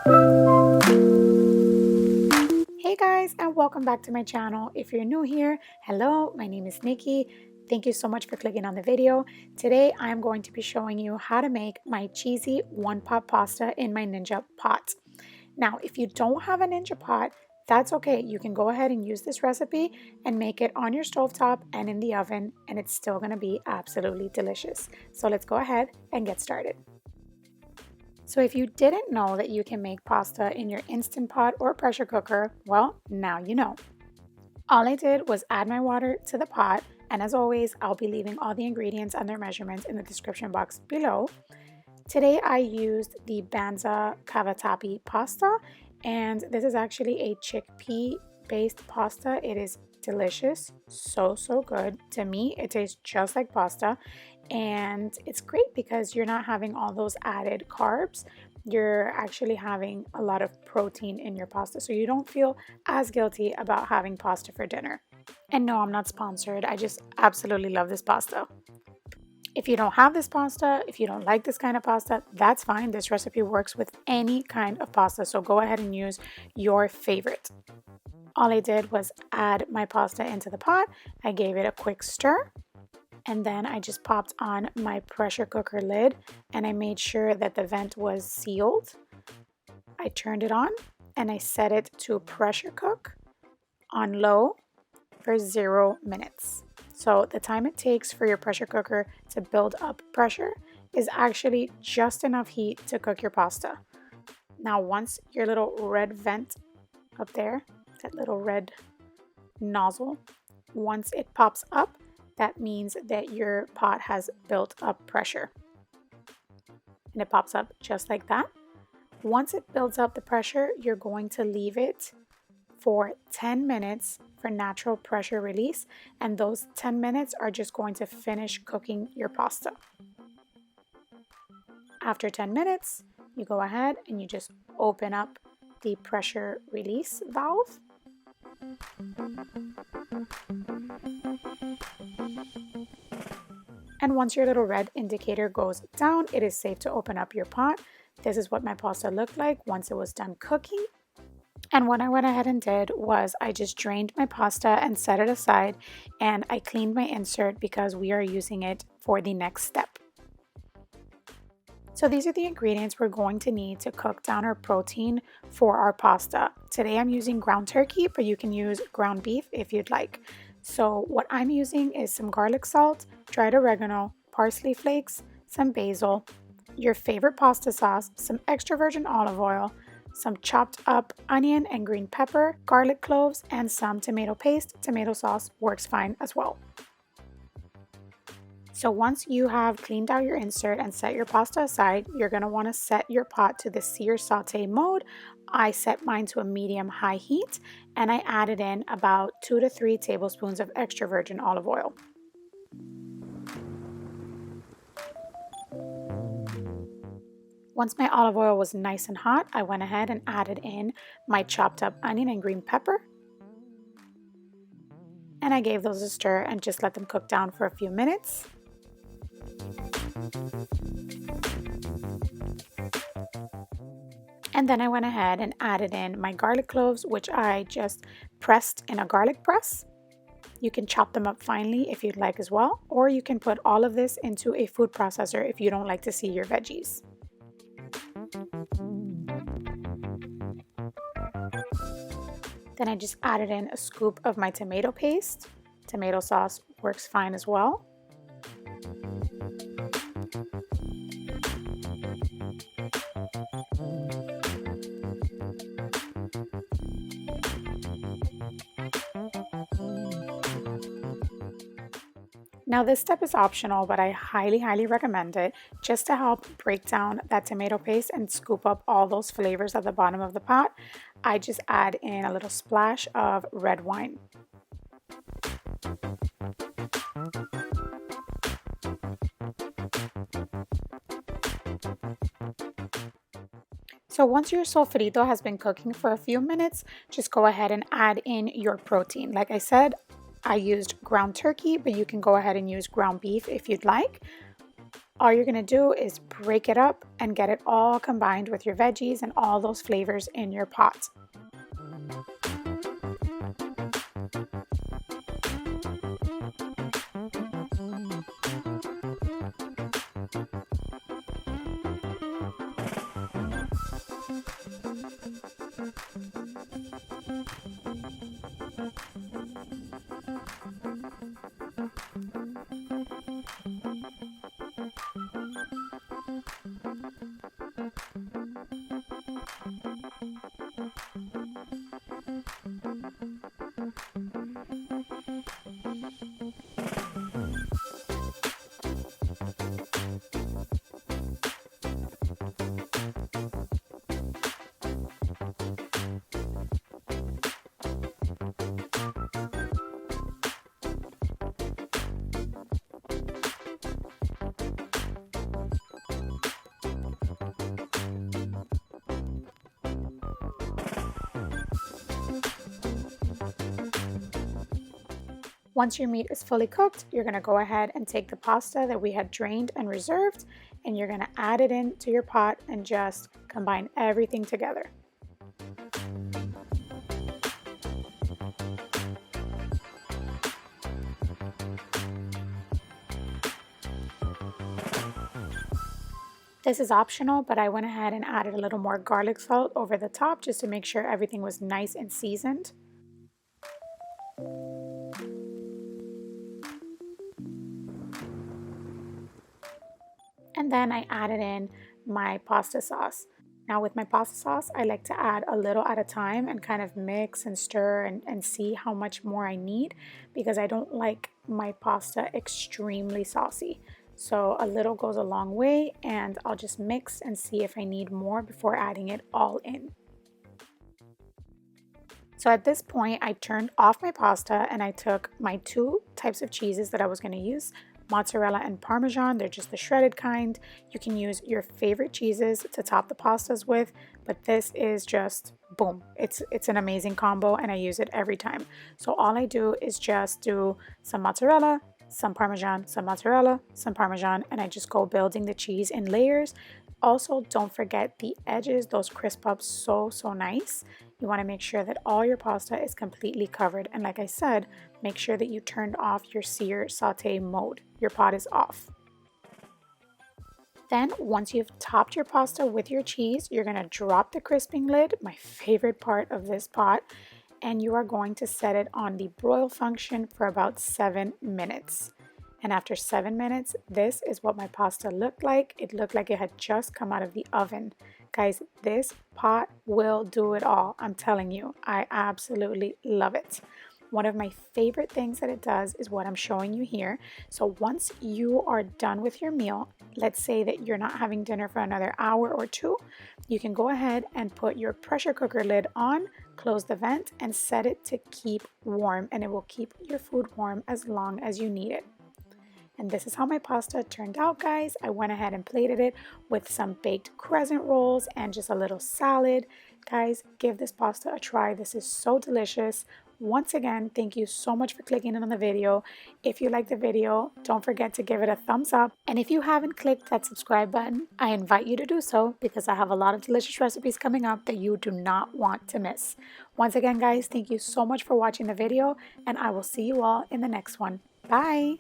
Hey guys, and welcome back to my channel. If you're new here, hello, my name is Nikki. Thank you so much for clicking on the video. Today I'm going to be showing you how to make my cheesy one pot pasta in my Ninja pot. Now, if you don't have a Ninja pot, that's okay. You can go ahead and use this recipe and make it on your stovetop and in the oven, and it's still going to be absolutely delicious. So let's go ahead and get started. So if you didn't know that you can make pasta in your Instant Pot or pressure cooker, well, now you know. All I did was add my water to the pot, and as always, I'll be leaving all the ingredients and their measurements in the description box below. Today I used the Banza Cavatappi pasta, and this is actually a chickpea based pasta. It is delicious, so good. To me, it tastes just like pasta, and it's great because you're not having all those added carbs. You're actually having a lot of protein in your pasta, so you don't feel as guilty about having pasta for dinner. And no, I'm not sponsored. I just absolutely love this pasta. If you don't have this pasta, if you don't like this kind of pasta, that's fine. This recipe works with any kind of pasta, so go ahead and use your favorite. All I did was add my pasta into the pot. I gave it a quick stir, and then I just popped on my pressure cooker lid, and I made sure that the vent was sealed. I turned it on, and I set it to pressure cook on low for 0 minutes. So the time it takes for your pressure cooker to build up pressure is actually just enough heat to cook your pasta. Now, once your little red vent up there, that little red nozzle, once it pops up, that means that your pot has built up pressure. And it pops up just like that. Once it builds up the pressure, you're going to leave it for 10 minutes for natural pressure release, and those 10 minutes are just going to finish cooking your pasta. After 10 minutes, you go ahead and you just open up the pressure release valve. And once your little red indicator goes down, it is safe to open up your pot. This is what my pasta looked like once it was done cooking. And what I went ahead and did was I just drained my pasta and set it aside, and I cleaned my insert because we are using it for the next step. So these are the ingredients we're going to need to cook down our protein for our pasta. Today I'm using ground turkey, but you can use ground beef if you'd like. So what I'm using is some garlic salt, dried oregano, parsley flakes, some basil, your favorite pasta sauce, some extra virgin olive oil, some chopped up onion and green pepper, garlic cloves, and some tomato paste. Tomato sauce works fine as well. So once you have cleaned out your insert and set your pasta aside, you're going to want to set your pot to the sear saute mode. I set mine to a medium-high heat, and I added in about 2 to 3 tablespoons of extra virgin olive oil. Once my olive oil was nice and hot, I went ahead and added in my chopped up onion and green pepper. And I gave those a stir and just let them cook down for a few minutes. And then I went ahead and added in my garlic cloves, which I just pressed in a garlic press. You can chop them up finely if you'd like as well, or you can put all of this into a food processor if you don't like to see your veggies. Then I just added in a scoop of my tomato paste. Tomato sauce works fine as well. Now this step is optional, but I highly recommend it just to help break down that tomato paste and scoop up all those flavors at the bottom of the pot. I just add in a little splash of red wine. So once your sofrito has been cooking for a few minutes, just go ahead and add in your protein. Like I said, I used ground turkey, but you can go ahead and use ground beef if you'd like. All you're gonna do is break it up and get it all combined with your veggies and all those flavors in your pot. Once your meat is fully cooked, you're going to go ahead and take the pasta that we had drained and reserved, and you're going to add it into your pot and just combine everything together. This is optional, but I went ahead and added a little more garlic salt over the top just to make sure everything was nice and seasoned. And then I added in my pasta sauce. Now with my pasta sauce, I like to add a little at a time and kind of mix and stir and see how much more I need, because I don't like my pasta extremely saucy. So a little goes a long way, and I'll just mix and see if I need more before adding it all in. So at this point, I turned off my pasta and I took my two types of cheeses that I was going to use, mozzarella and parmesan. They're just the shredded kind. You can use your favorite cheeses to top the pastas with, but this is just boom. It's an amazing combo and I use it every time. So all I do is just do some mozzarella, some parmesan, some mozzarella, some parmesan, and I just go building the cheese in layers. Also, don't forget the edges, those crisp up so nice. You want to make sure that all your pasta is completely covered, and like I said, make sure that you turned off your sear saute mode. Your pot is off. Then once you've topped your pasta with your cheese, you're going to drop the crisping lid, my favorite part of this pot, and you are going to set it on the broil function for about 7 minutes. And after 7 minutes, this is what my pasta looked like. It looked like it had just come out of the oven. Guys, this pot will do it all. I'm telling you, I absolutely love it. One of my favorite things that it does is what I'm showing you here. So once you are done with your meal, let's say that you're not having dinner for another hour or two, you can go ahead and put your pressure cooker lid on, close the vent, and set it to keep warm, and it will keep your food warm as long as you need it. And this is how my pasta turned out, guys. I went ahead and plated it with some baked crescent rolls and just a little salad. Guys, give this pasta a try. This is so delicious. Once again, thank you so much for clicking in on the video. If you liked the video, don't forget to give it a thumbs up. And if you haven't clicked that subscribe button, I invite you to do so, because I have a lot of delicious recipes coming up that you do not want to miss. Once again, guys, thank you so much for watching the video, and I will see you all in the next one. Bye!